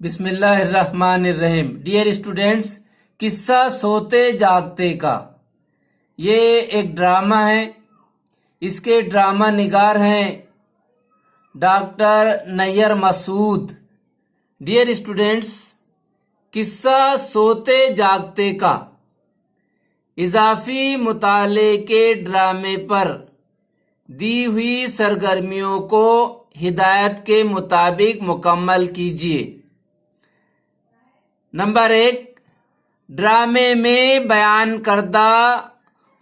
بسم اللہ الرحمن الرحیم۔ ڈیئر اسٹوڈینٹس، قصہ سوتے جاگتے کا یہ ایک ڈرامہ ہے۔ اس کے ڈرامہ نگار ہیں ڈاکٹر نیر مسعود۔ ڈیئر اسٹوڈینٹس، قصہ سوتے جاگتے کا اضافی مطالعے کے ڈرامے پر دی ہوئی سرگرمیوں کو ہدایت کے مطابق مکمل کیجیے۔ نمبر 1، ڈرامے میں بیان کردہ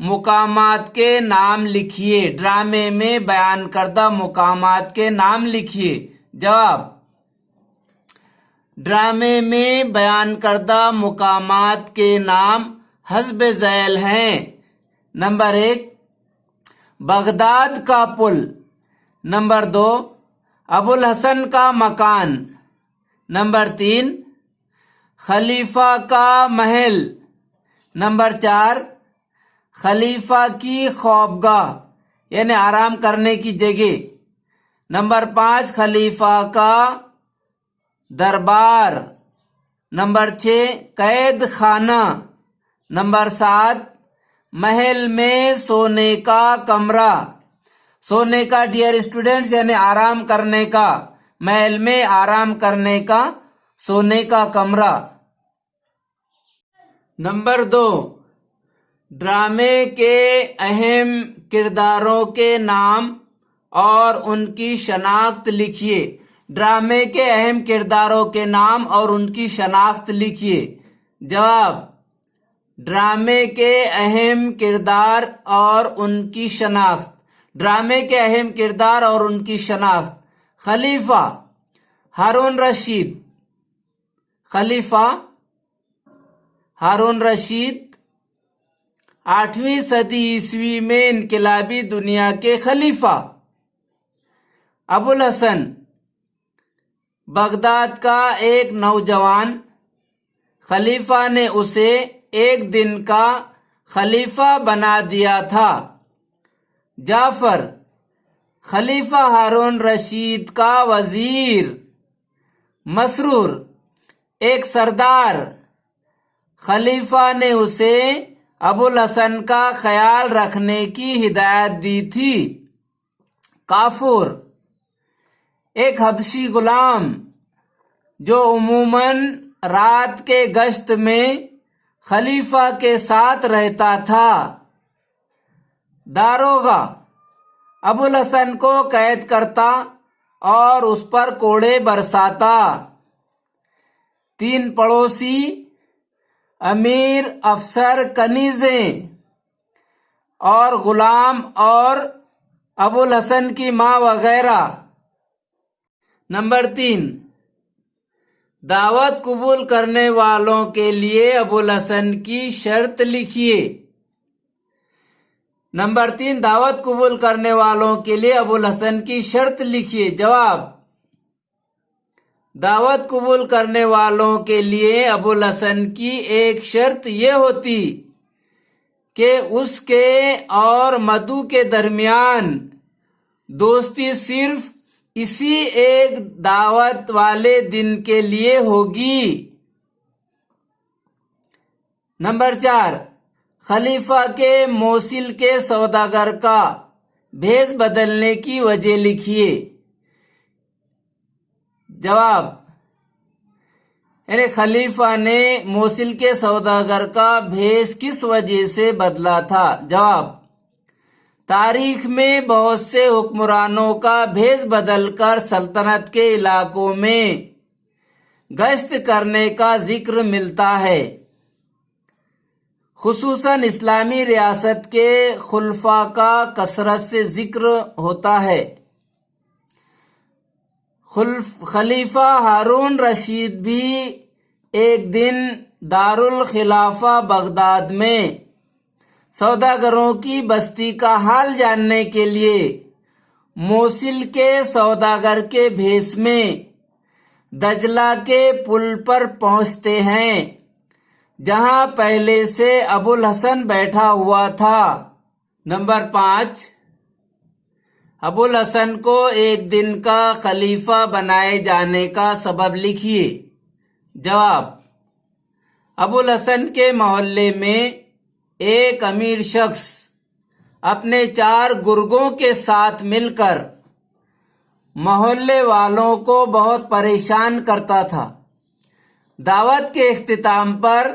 مقامات کے نام لکھیے۔ ڈرامے میں بیان کردہ مقامات کے نام لکھیے۔ جواب: ڈرامے میں بیان کردہ مقامات کے نام حسب ذیل ہیں۔ نمبر 1، بغداد کا پل۔ نمبر 2، ابوالحسن کا مکان۔ نمبر 3، خلیفہ کا محل۔ نمبر 4، خلیفہ کی خوابگاہ یعنی آرام کرنے کی جگہ۔ نمبر 5، خلیفہ کا دربار۔ نمبر 6، قید خانہ۔ نمبر 7، محل میں سونے کا کمرہ۔ سونے کا ڈیئر اسٹوڈنٹس یعنی آرام کرنے کا، محل میں آرام کرنے کا سونے کا کمرہ۔ نمبر 2، ڈرامے کے اہم کرداروں کے نام اور ان کی شناخت لکھیے۔ ڈرامے کے اہم کرداروں کے نام اور ان کی شناخت لکھیے۔ جواب: ڈرامے کے اہم کردار اور ان کی شناخت۔ ڈرامے کے اہم کردار اور ان کی شناخت: خلیفہ ہارون رشید۔ خلیفہ ہارون رشید 8ویں صدی عیسوی میں انقلابی دنیا کے خلیفہ۔ ابوالحسن بغداد کا ایک نوجوان، خلیفہ نے اسے ایک دن کا خلیفہ بنا دیا تھا۔ جعفر خلیفہ ہارون رشید کا وزیر۔ مسرور ایک سردار، خلیفہ نے اسے ابوالحسن کا خیال رکھنے کی ہدایت دی تھی۔ کافور ایک حبشی غلام جو عموماً رات کے گشت میں خلیفہ کے ساتھ رہتا تھا۔ داروغہ ابوالحسن کو قید کرتا اور اس پر کوڑے برساتا۔ 3 پڑوسی، امیر، افسر، کنیزیں اور غلام اور ابوالحسن کی ماں وغیرہ۔ نمبر 3، دعوت قبول کرنے والوں کے لیے ابوالحسن کی شرط لکھیے۔ نمبر 3، دعوت قبول کرنے والوں کے لیے ابوالحسن کی شرط لکھیے۔ جواب: دعوت قبول کرنے والوں کے لیے ابوالحسن کی ایک شرط یہ ہوتی کہ اس کے اور مدعو کے درمیان دوستی صرف اسی ایک دعوت والے دن کے لیے ہوگی۔ نمبر 4، خلیفہ کے موصل کے سوداگر کا بھیس بدلنے کی وجہ لکھیے۔ جواب: یعنی خلیفہ نے موصل کے سوداگر کا بھیس کس وجہ سے بدلا تھا؟ جواب: تاریخ میں بہت سے حکمرانوں کا بھیس بدل کر سلطنت کے علاقوں میں گشت کرنے کا ذکر ملتا ہے، خصوصاً اسلامی ریاست کے خلفاء کا کثرت سے ذکر ہوتا ہے۔ خلیفہ ہارون رشید بھی ایک دن دارالخلافہ بغداد میں سوداگروں کی بستی کا حال جاننے کے لیے موصل کے سوداگر کے بھیس میں دجلہ کے پل پر پہنچتے ہیں جہاں پہلے سے ابوالحسن بیٹھا ہوا تھا۔ نمبر 5، ابوالحسن کو ایک دن کا خلیفہ بنائے جانے کا سبب لکھیے۔ جواب: ابو الحسن کے محلے میں ایک امیر شخص اپنے 4 گرگوں کے ساتھ مل کر محلے والوں کو بہت پریشان کرتا تھا۔ دعوت کے اختتام پر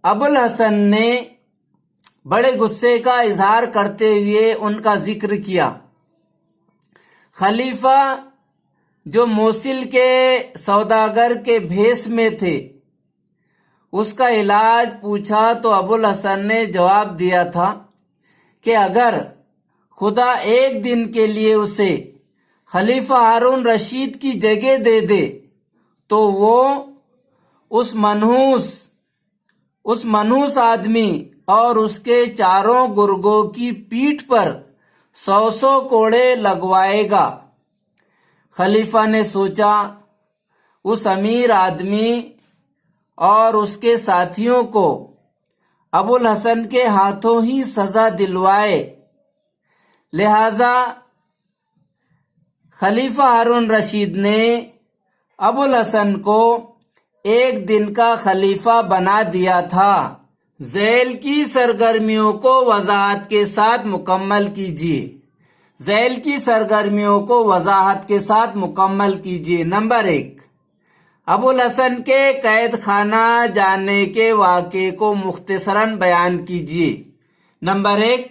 ابو الحسن نے بڑے غصے کا اظہار کرتے ہوئے ان کا ذکر کیا۔ خلیفہ جو موصل کے سوداگر کے بھیس میں تھے، اس کا علاج پوچھا تو ابو الحسن نے جواب دیا تھا کہ اگر خدا ایک دن کے لیے اسے خلیفہ ہارون رشید کی جگہ دے دے تو وہ اس منحوس آدمی اور اس کے 4 گرگوں کی پیٹھ پر 100 کوڑے لگوائے گا۔ خلیفہ نے سوچا اس امیر آدمی اور اس کے ساتھیوں کو ابو الحسن کے ہاتھوں ہی سزا دلوائے، لہذا خلیفہ ہارون رشید نے ابو الحسن کو ایک دن کا خلیفہ بنا دیا تھا۔ ذیل کی سرگرمیوں کو وضاحت کے ساتھ مکمل کیجیے۔ ذیل کی سرگرمیوں کو وضاحت کے ساتھ مکمل کیجیے۔ نمبر 1، ابو الحسن کے قید خانہ جانے کے واقعے کو مختصراً بیان کیجیے۔ نمبر 1،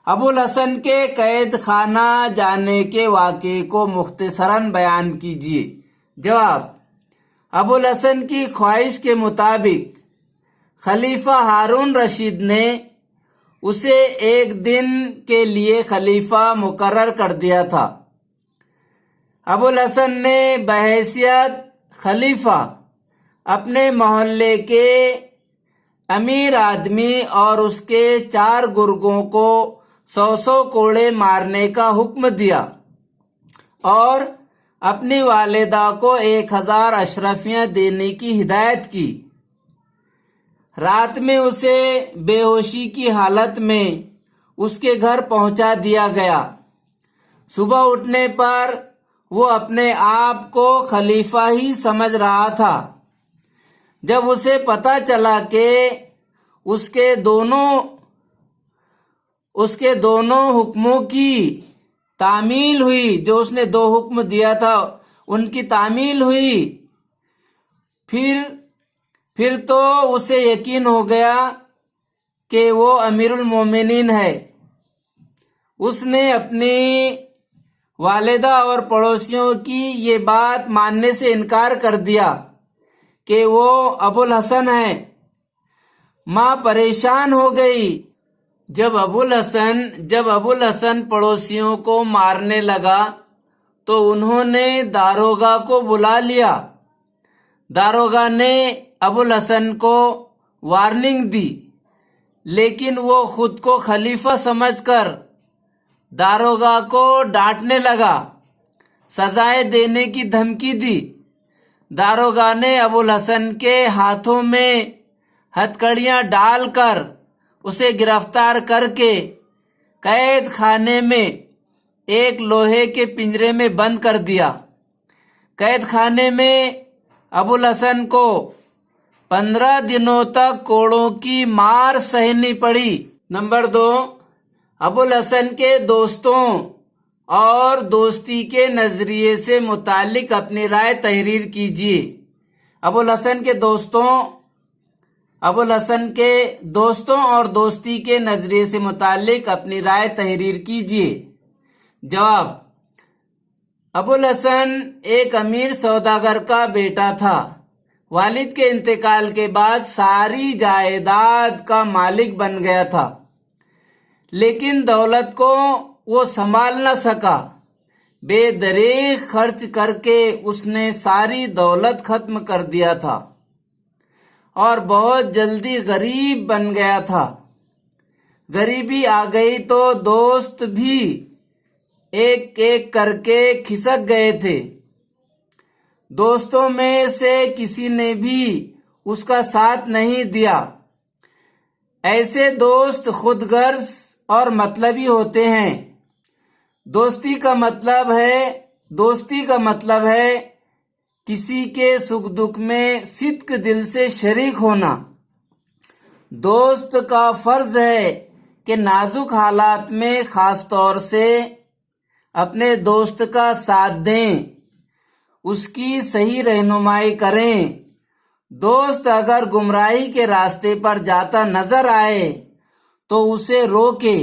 ابو الحسن کے قید خانہ جانے کے واقعے کو مختصراً بیان کیجیے۔ جواب: ابو الحسن کی خواہش کے مطابق خلیفہ ہارون رشید نے اسے ایک دن کے لیے خلیفہ مقرر کر دیا تھا۔ ابو الحسن نے بحیثیت خلیفہ اپنے محلے کے امیر آدمی اور اس کے 4 گرگوں کو 100 کوڑے مارنے کا حکم دیا اور اپنی والدہ کو 1000 اشرفیاں دینے کی ہدایت کی۔ رات میں اسے بے ہوشی کی حالت میں اس کے گھر پہنچا دیا گیا۔ صبح اٹھنے پر وہ اپنے آپ کو خلیفہ ہی سمجھ رہا تھا۔ جب اسے پتہ چلا کہ اس کے دونوں حکموں کی تعمیل ہوئی، جو اس نے 2 حکم دیا تھا ان کی تعمیل ہوئی، پھر تو اسے یقین ہو گیا کہ وہ امیر المومنین ہے۔ اس نے اپنی والدہ اور پڑوسیوں کی یہ بات ماننے سے انکار کر دیا کہ وہ ابو الحسن ہے۔ ماں پریشان ہو گئی۔ جب ابو الحسن پڑوسیوں کو مارنے لگا تو انہوں نے داروغہ کو بلا لیا۔ داروغہ نے ابو الحسن کو وارننگ دی، لیکن وہ خود کو خلیفہ سمجھ کر داروغہ کو ڈانٹنے لگا، سزائیں دینے کی دھمکی دی۔ داروغہ نے ابو الحسن کے ہاتھوں میں ہتھکڑیاں ڈال کر اسے گرفتار کر کے قید خانے میں ایک لوہے کے پنجرے میں بند کر دیا۔ قید خانے میں ابو الحسن کو 15 دنوں تک کوڑوں کی مار سہنی پڑی۔ نمبر 2، ابو الحسن کے دوستوں اور دوستی کے نظریے سے متعلق اپنی رائے تحریر کیجیے۔ ابو الحسن کے دوستوں اور دوستی کے نظریے سے متعلق اپنی رائے تحریر کیجیے۔ جواب: ابو الحسن ایک امیر سوداگر کا بیٹا تھا۔ والد کے انتقال کے بعد ساری جائیداد کا مالک بن گیا تھا، لیکن دولت کو وہ سنبھال نہ سکا۔ بے دریغ خرچ کر کے اس نے ساری دولت ختم کر دیا تھا اور بہت جلدی غریب بن گیا تھا۔ غریبی آ گئی تو دوست بھی ایک ایک کر کے کھسک گئے تھے۔ دوستوں میں سے کسی نے بھی اس کا ساتھ نہیں دیا۔ ایسے دوست خود غرض اور مطلبی ہوتے ہیں۔ دوستی کا مطلب ہے کسی کے سکھ دکھ میں صدق دل سے شریک ہونا۔ دوست کا فرض ہے کہ نازک حالات میں خاص طور سے اپنے دوست کا ساتھ دیں، اس کی صحیح رہنمائی کریں۔ دوست اگر گمراہی کے راستے پر جاتا نظر آئے تو اسے روکے،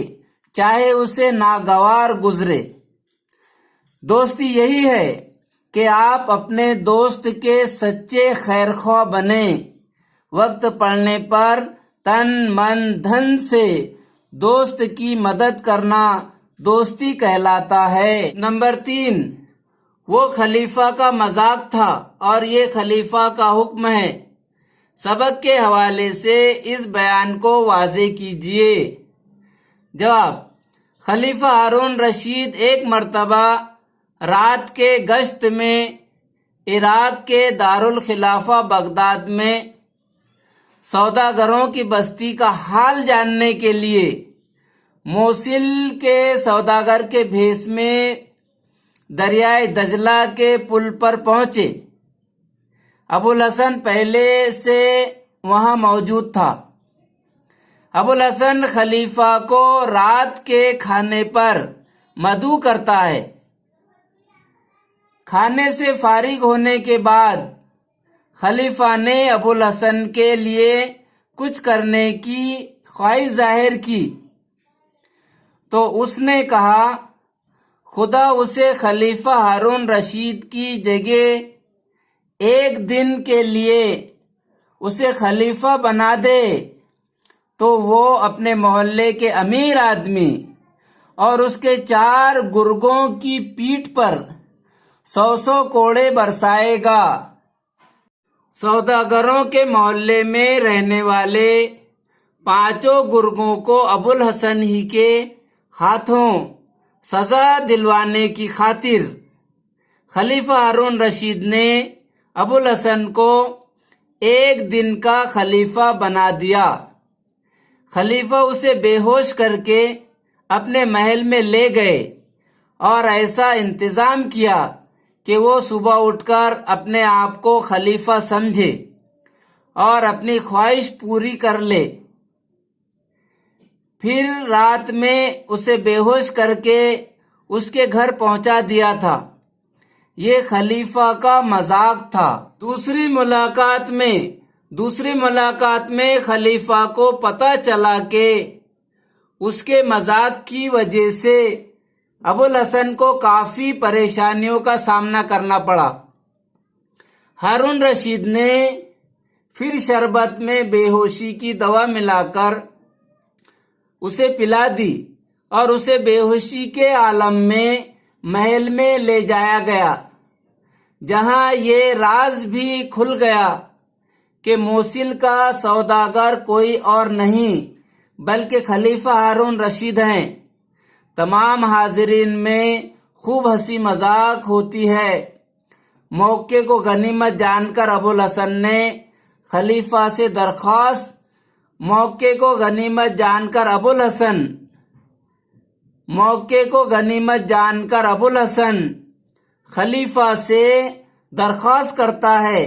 چاہے اسے ناگوار گزرے۔ دوستی یہی ہے کہ آپ اپنے دوست کے سچے خیر خواہ بنیں۔ وقت پڑنے پر تن من دھن سے دوست کی مدد کرنا دوستی کہلاتا ہے۔ نمبر 3، وہ خلیفہ کا مذاق تھا اور یہ خلیفہ کا حکم ہے۔ سبق کے حوالے سے اس بیان کو واضح کیجیے۔ جواب: خلیفہ ہارون رشید ایک مرتبہ رات کے گشت میں عراق کے دارالخلافہ بغداد میں سوداگروں کی بستی کا حال جاننے کے لیے موصل کے سوداگر کے بھیس میں دریائے دجلہ کے پل پر پہنچے۔ ابوالحسن پہلے سے وہاں موجود تھا۔ ابوالحسن خلیفہ کو رات کے کھانے پر مدعو کرتا ہے۔ کھانے سے فارغ ہونے کے بعد خلیفہ نے ابوالحسن کے لیے کچھ کرنے کی خواہش ظاہر کی تو اس نے کہا، خدا اسے خلیفہ ہارون رشید کی جگہ ایک دن کے لیے اسے خلیفہ بنا دے تو وہ اپنے محلے کے امیر آدمی اور اس کے 4 گرگوں کی پیٹھ پر 100 کوڑے برسائے گا۔ سوداگروں کے محلے میں رہنے والے 5 گرگوں کو ابوالحسن ہی کے ہاتھوں سزا دلوانے کی خاطر خلیفہ ہارون رشید نے ابوالحسن کو ایک دن کا خلیفہ بنا دیا۔ خلیفہ اسے بے ہوش کر کے اپنے محل میں لے گئے اور ایسا انتظام کیا کہ وہ صبح اٹھ کر اپنے آپ کو خلیفہ سمجھے اور اپنی خواہش پوری کر لے۔ پھر رات میں اسے بے ہوش کر کے اس کے گھر پہنچا دیا تھا۔ یہ خلیفہ کا مذاق تھا۔ دوسری ملاقات میں خلیفہ کو پتہ چلا کہ اس کے مذاق کی وجہ سے ابوالحسن کو کافی پریشانیوں کا سامنا کرنا پڑا۔ ہارون رشید نے پھر شربت میں بے ہوشی کی دوا ملا کر اسے پلا دی اور اسے بے ہوشی کے عالم میں محل میں لے جایا گیا، جہاں یہ راز بھی کھل گیا کہ موصل کا سوداگر کوئی اور نہیں بلکہ خلیفہ ہارون رشید ہیں۔ تمام حاضرین میں خوب ہنسی مذاق ہوتی ہے۔ موقع کو غنیمت جان کر ابوالحسن نے خلیفہ سے درخواست خلیفہ سے درخواست کرتا ہے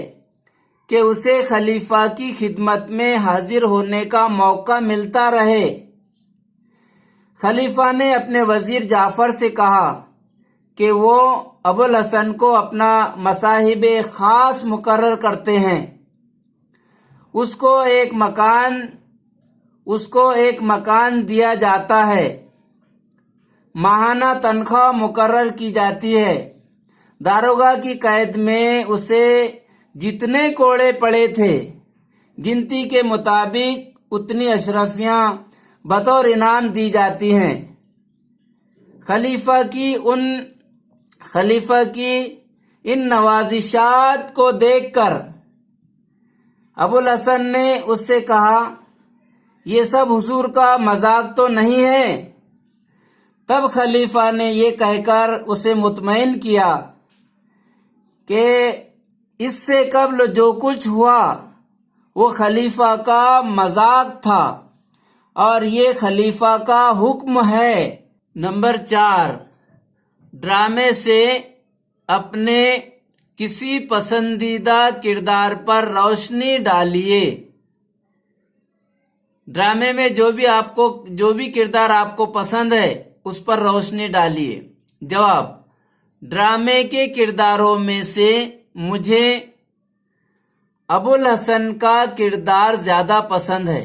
کہ اسے خلیفہ کی خدمت میں حاضر ہونے کا موقع ملتا رہے۔ خلیفہ نے اپنے وزیر جعفر سے کہا کہ وہ ابوالحسن کو اپنا مصاحب خاص مقرر کرتے ہیں۔ اس کو ایک مکان دیا جاتا ہے، ماہانہ تنخواہ مقرر کی جاتی ہے۔ داروغہ کی قید میں اسے جتنے کوڑے پڑے تھے گنتی کے مطابق اتنی اشرفیاں بطور انعام دی جاتی ہیں۔ خلیفہ کی ان نوازشات کو دیکھ کر ابوالحسن نے اس سے کہا، یہ سب حضور کا مذاق تو نہیں ہے؟ تب خلیفہ نے یہ کہہ کر اسے مطمئن کیا کہ اس سے قبل جو کچھ ہوا وہ خلیفہ کا مذاق تھا اور یہ خلیفہ کا حکم ہے۔ نمبر 4، ڈرامے سے اپنے کسی پسندیدہ کردار پر روشنی ڈالیے۔ ڈرامے میں جو بھی کردار آپ کو پسند ہے اس پر روشنی ڈالیے۔ جواب: ڈرامے کے کرداروں میں سے مجھے ابوالحسن کا کردار زیادہ پسند ہے۔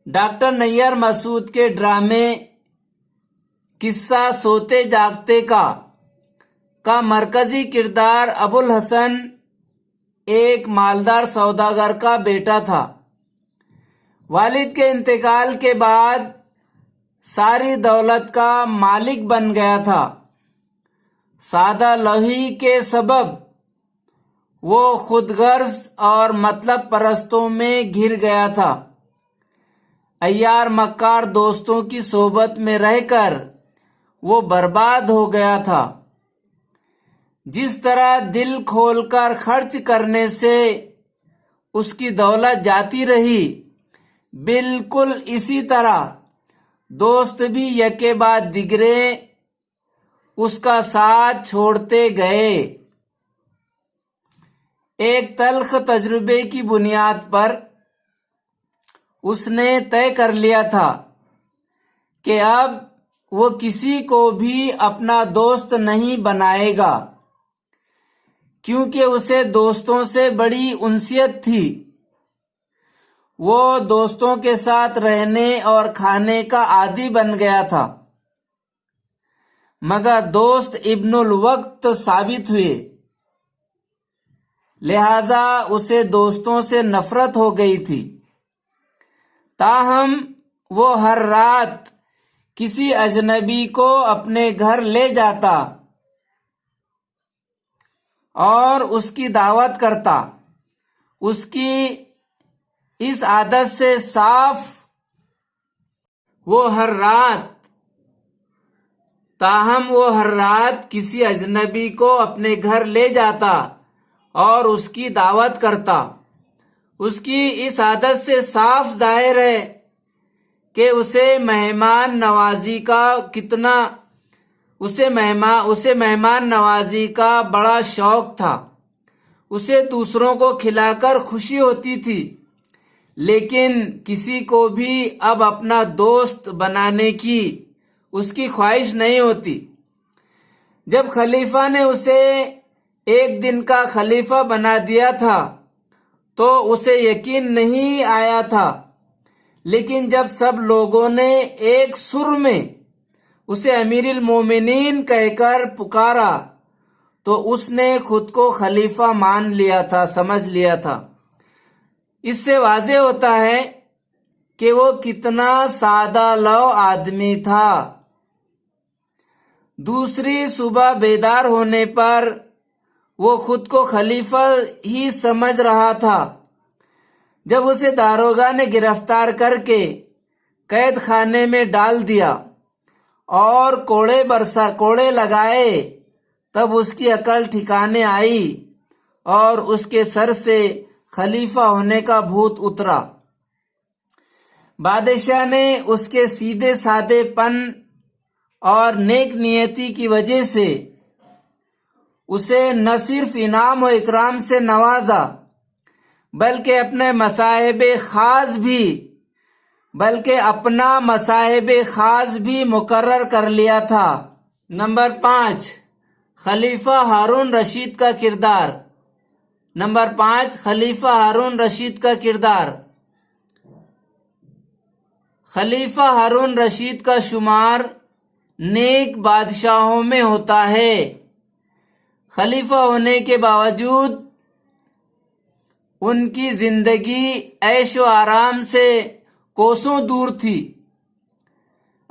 ڈاکٹر نیر مسعود کے ڈرامے قصہ سوتے جاگتے کا مرکزی کردار ابوالحسن ایک مالدار سوداگر کا بیٹا تھا۔ والد کے انتقال کے بعد ساری دولت کا مالک بن گیا تھا۔ سادہ لوحی کے سبب وہ خود غرض اور مطلب پرستوں میں گھر گیا تھا۔ عیار مکار دوستوں کی صحبت میں رہ کر وہ برباد ہو گیا تھا۔ جس طرح دل کھول کر خرچ کرنے سے اس کی دولت جاتی رہی، بالکل اسی طرح دوست بھی یکے بعد دیگرے اس کا ساتھ چھوڑتے گئے۔ ایک تلخ تجربے کی بنیاد پر اس نے طے کر لیا تھا کہ اب وہ کسی کو بھی اپنا دوست نہیں بنائے گا، کیونکہ اسے دوستوں سے بڑی انسیت تھی۔ وہ دوستوں کے ساتھ رہنے اور کھانے کا عادی بن گیا تھا، مگر دوست ابن الوقت ثابت ہوئے، لہذا اسے دوستوں سے نفرت ہو گئی تھی۔ تاہم وہ ہر رات کسی اجنبی کو اپنے گھر لے جاتا اور اس کی دعوت کرتا۔ اس کی اس عادت سے صاف وہ ہر رات کسی اجنبی کو اپنے گھر لے جاتا اور اس کی دعوت کرتا۔ اس کی اس عادت سے صاف ظاہر ہے کہ اسے مہمان نوازی کا بڑا شوق تھا۔ اسے دوسروں کو کھلا کر خوشی ہوتی تھی، لیکن کسی کو بھی اب اپنا دوست بنانے کی اس کی خواہش نہیں ہوتی۔ جب خلیفہ نے اسے ایک دن کا خلیفہ بنا دیا تھا تو اسے یقین نہیں آیا تھا، لیکن جب سب لوگوں نے ایک سر میں اسے امیر المومنین کہہ کر پکارا تو اس نے خود کو خلیفہ سمجھ لیا تھا۔ اس سے واضح ہوتا ہے کہ وہ کتنا سادہ لو آدمی تھا۔ دوسری صبح بیدار ہونے پر وہ خود کو خلیفہ ہی سمجھ رہا تھا جب اسے داروغہ نے گرفتار کر کے قید خانے میں ڈال دیا اور کوڑے لگائے، تب اس کی عقل ٹھکانے آئی اور اس کے سر سے خلیفہ ہونے کا بھوت اترا۔ بادشاہ نے اس کے سیدھے سادے پن اور نیک نیتی کی وجہ سے اسے نہ صرف انعام و اکرام سے نوازا بلکہ اپنا مصاحب خاص بھی مقرر کر لیا تھا۔ نمبر 5، خلیفہ ہارون رشید کا کردار۔ خلیفہ ہارون رشید کا شمار نیک بادشاہوں میں ہوتا ہے۔ خلیفہ ہونے کے باوجود ان کی زندگی عیش و آرام سے کوسوں دور تھی۔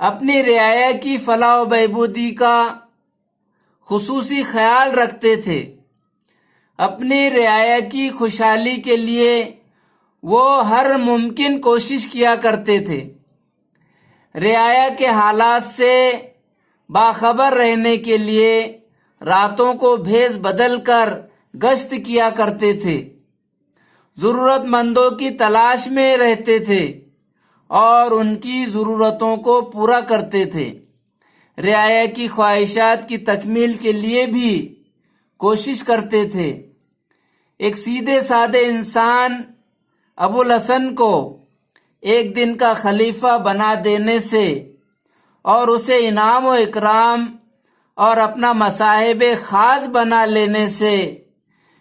اپنی رعایا کی فلاح و بہبودی کا خصوصی خیال رکھتے تھے۔ اپنی رعایا کی خوشحالی کے لیے وہ ہر ممکن کوشش کیا کرتے تھے۔ رعایا کے حالات سے باخبر رہنے کے لیے راتوں کو بھیس بدل کر گشت کیا کرتے تھے، ضرورت مندوں کی تلاش میں رہتے تھے اور ان کی ضرورتوں کو پورا کرتے تھے۔ رعایا کی خواہشات کی تکمیل کے لیے بھی کوشش کرتے تھے. ایک سیدھے سادے انسان ابو الحسن کو ایک دن کا خلیفہ بنا دینے سے اور اسے انعام و اکرام اور اپنا مصاحب خاص بنا لینے سے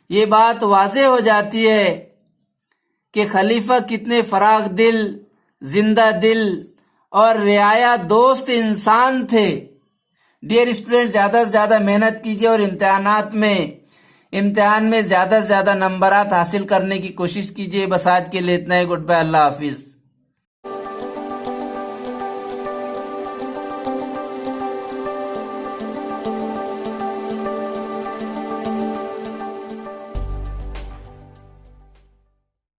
یہ بات واضح ہو جاتی ہے کہ خلیفہ کتنے فراخ دل، زندہ دل اور رعایا دوست انسان تھے. ڈیئر اسٹوڈنٹ، زیادہ سے زیادہ محنت کیجیے اور امتحان میں زیادہ سے زیادہ نمبرات حاصل کرنے کی کوشش کیجیے. بس آج کے لیے اتنا ہی. گڈ بائے، اللہ حافظ.